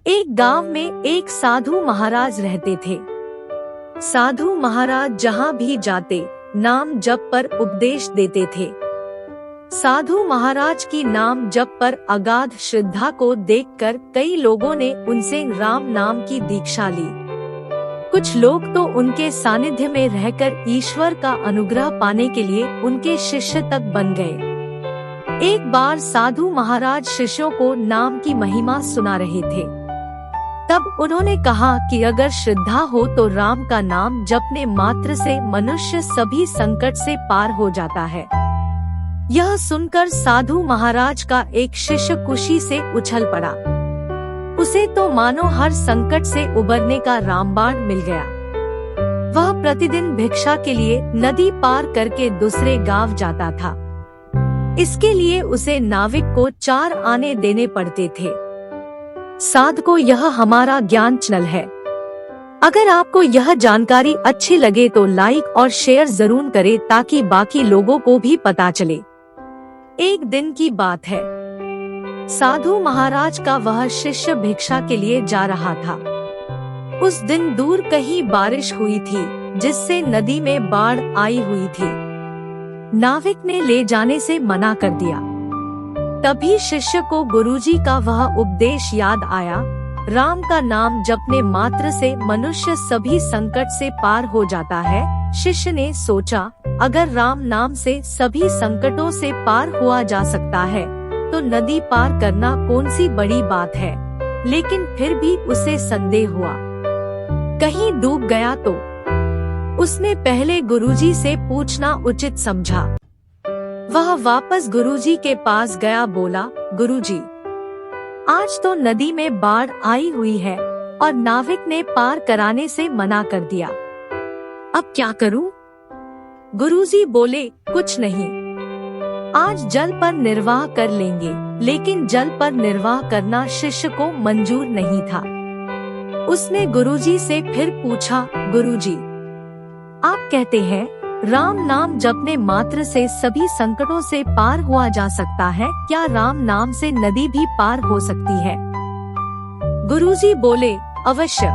एक गांव में एक साधु महाराज रहते थे। साधु महाराज जहां भी जाते नाम जप पर उपदेश देते थे। साधु महाराज की नाम जप पर अगाध श्रद्धा को देखकर कई लोगों ने उनसे राम नाम की दीक्षा ली। कुछ लोग तो उनके सानिध्य में रहकर ईश्वर का अनुग्रह पाने के लिए उनके शिष्य तक बन गए। एक बार साधु महाराज शिष्यों को नाम की महिमा सुना रहे थे। तब उन्होंने कहा कि अगर श्रद्धा हो तो राम का नाम जपने मात्र से मनुष्य सभी संकट से पार हो जाता है। यह सुनकर साधु महाराज का एक शिष्य खुशी से उछल पड़ा। उसे तो मानो हर संकट से उबरने का रामबाण मिल गया। वह प्रतिदिन भिक्षा के लिए नदी पार करके दूसरे गांव जाता था। इसके लिए उसे नाविक को 4 आने देने पड़ते थे। साधको, यह हमारा ज्ञान चैनल है। अगर आपको यह जानकारी अच्छी लगे तो लाइक और शेयर जरूर करें ताकि बाकी लोगों को भी पता चले। एक दिन की बात है। साधु महाराज का वह शिष्य भिक्षा के लिए जा रहा था। उस दिन दूर कहीं बारिश हुई थी जिससे नदी में बाढ़ आई हुई थी। नाविक ने ले जाने से मना कर दिया। तभी शिष्य को गुरुजी का वह उपदेश याद आया, राम का नाम जपने मात्र से मनुष्य सभी संकट से पार हो जाता है। शिष्य ने सोचा, अगर राम नाम से सभी संकटों से पार हुआ जा सकता है तो नदी पार करना कौन सी बड़ी बात है। लेकिन फिर भी उसे संदेह हुआ, कहीं डूब गया तो। उसने पहले गुरुजी से पूछना उचित समझा। वह वापस गुरुजी के पास गया, बोला, गुरुजी, आज तो नदी में बाढ़ आई हुई है और नाविक ने पार कराने से मना कर दिया। अब क्या करूं? गुरुजी बोले, कुछ नहीं, आज जल पर निर्वाह कर लेंगे। लेकिन जल पर निर्वाह करना शिष्य को मंजूर नहीं था। उसने गुरुजी से फिर पूछा, गुरुजी, आप कहते हैं राम नाम जपने मात्र से सभी संकटों से पार हुआ जा सकता है, क्या राम नाम से नदी भी पार हो सकती है? गुरुजी बोले, अवश्य।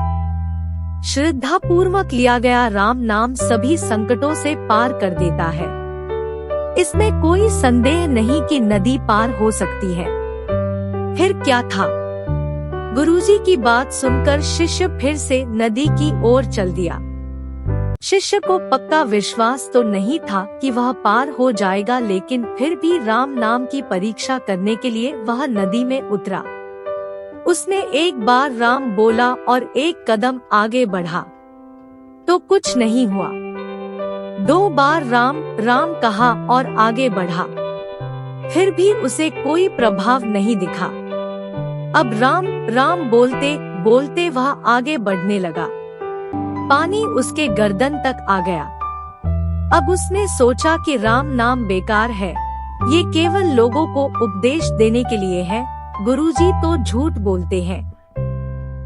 श्रद्धा पूर्वक लिया गया राम नाम सभी संकटों से पार कर देता है। इसमें कोई संदेह नहीं कि नदी पार हो सकती है। फिर क्या था? गुरुजी की बात सुनकर शिष्य फिर से नदी की ओर चल दिया। शिष्य को पक्का विश्वास तो नहीं था कि वह पार हो जाएगा, लेकिन फिर भी राम नाम की परीक्षा करने के लिए वह नदी में उतरा। उसने एक बार राम बोला और एक कदम आगे बढ़ा तो कुछ नहीं हुआ। 2 बार राम राम कहा और आगे बढ़ा, फिर भी उसे कोई प्रभाव नहीं दिखा। अब राम राम बोलते बोलते वह आगे बढ़ने लगा। पानी उसके गर्दन तक आ गया। अब उसने सोचा कि राम नाम बेकार है, ये केवल लोगों को उपदेश देने के लिए है, गुरुजी तो झूठ बोलते हैं।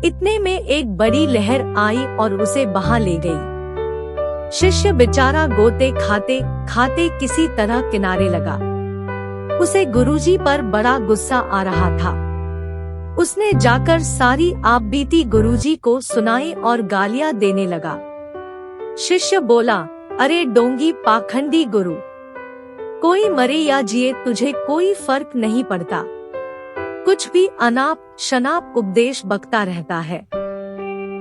इतने में एक बड़ी लहर आई और उसे बहा ले गई। शिष्य बेचारा गोते खाते खाते किसी तरह किनारे लगा। उसे गुरुजी पर बड़ा गुस्सा आ रहा था। उसने जाकर सारी आपबीती गुरुजी को सुनाई और गालियां देने लगा। शिष्य बोला, अरे डोंगी पाखंडी गुरु, कोई मरे या जिए तुझे कोई फर्क नहीं पड़ता। कुछ भी अनाप शनाप उपदेश बकता रहता है।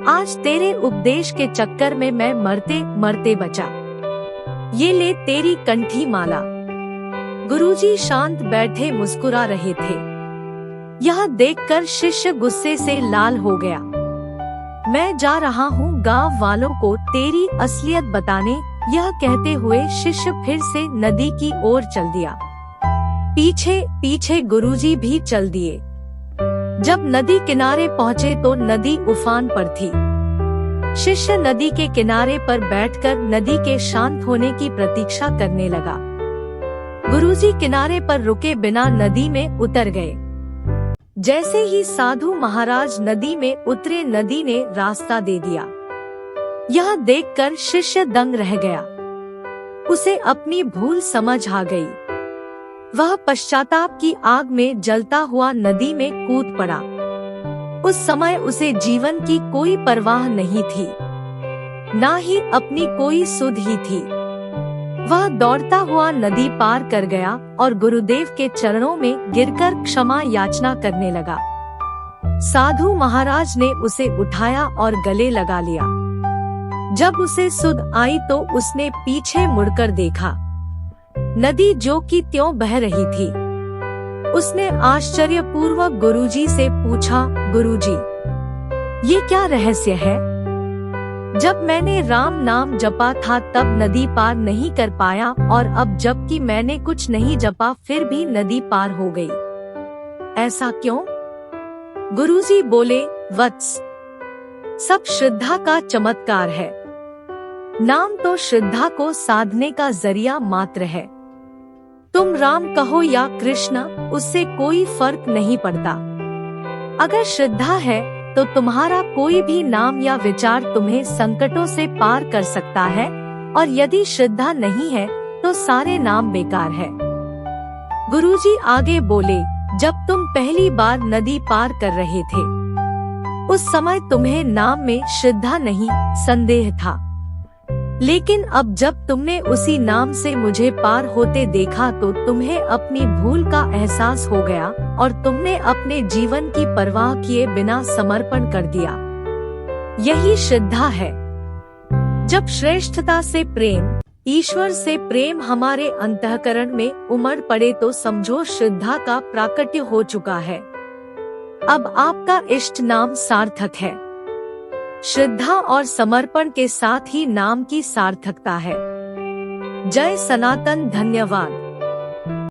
आज तेरे उपदेश के चक्कर में मैं मरते मरते बचा। ये ले तेरी कंठी माला। गुरुजी शांत बैठे मुस्कुरा रहे थे। यह देखकर शिष्य गुस्से से लाल हो गया। मैं जा रहा हूँ गांव वालों को तेरी असलियत बताने, यह कहते हुए शिष्य फिर से नदी की ओर चल दिया। पीछे पीछे गुरुजी भी चल दिए। जब नदी किनारे पहुँचे तो नदी उफान पर थी। शिष्य नदी के किनारे पर बैठकर नदी के शांत होने की प्रतीक्षा करने लगा। गुरुजी किनारे पर रुके बिना नदी में उतर गए। जैसे ही साधु महाराज नदी में उतरे, नदी ने रास्ता दे दिया। यह देखकर शिष्य दंग रह गया। उसे अपनी भूल समझ आ गई। वह पश्चाताप की आग में जलता हुआ नदी में कूद पड़ा। उस समय उसे जीवन की कोई परवाह नहीं थी, ना ही अपनी कोई सुध ही थी। वह दौड़ता हुआ नदी पार कर गया और गुरुदेव के चरणों में गिरकर क्षमा याचना करने लगा। साधु महाराज ने उसे उठाया और गले लगा लिया। जब उसे सुध आई तो उसने पीछे मुड़कर देखा। नदी जो की त्यों बह रही थी। उसने आश्चर्यपूर्वक गुरुजी से पूछा, गुरुजी, ये क्या रहस्य है? जब मैंने राम नाम जपा था तब नदी पार नहीं कर पाया, और अब जबकि मैंने कुछ नहीं जपा फिर भी नदी पार हो गई। ऐसा क्यों? गुरुजी बोले, वत्स, सब श्रद्धा का चमत्कार है। नाम तो श्रद्धा को साधने का जरिया मात्र है। तुम राम कहो या कृष्ण, उससे कोई फर्क नहीं पड़ता। अगर श्रद्धा है तो तुम्हारा कोई भी नाम या विचार तुम्हें संकटों से पार कर सकता है, और यदि श्रद्धा नहीं है तो सारे नाम बेकार है। गुरुजी आगे बोले, जब तुम पहली बार नदी पार कर रहे थे उस समय तुम्हें नाम में श्रद्धा नहीं, संदेह था। लेकिन अब जब तुमने उसी नाम से मुझे पार होते देखा तो तुम्हें अपनी भूल का एहसास हो गया और तुमने अपने जीवन की परवाह किए बिना समर्पण कर दिया। यही श्रद्धा है। जब श्रेष्ठता से प्रेम, ईश्वर से प्रेम हमारे अंतःकरण में उमड़ पड़े तो समझो श्रद्धा का प्राकट्य हो चुका है। अब आपका इष्ट नाम सार्थक है। श्रद्धा और समर्पण के साथ ही नाम की सार्थकता है। जय सनातन। धन्यवाद।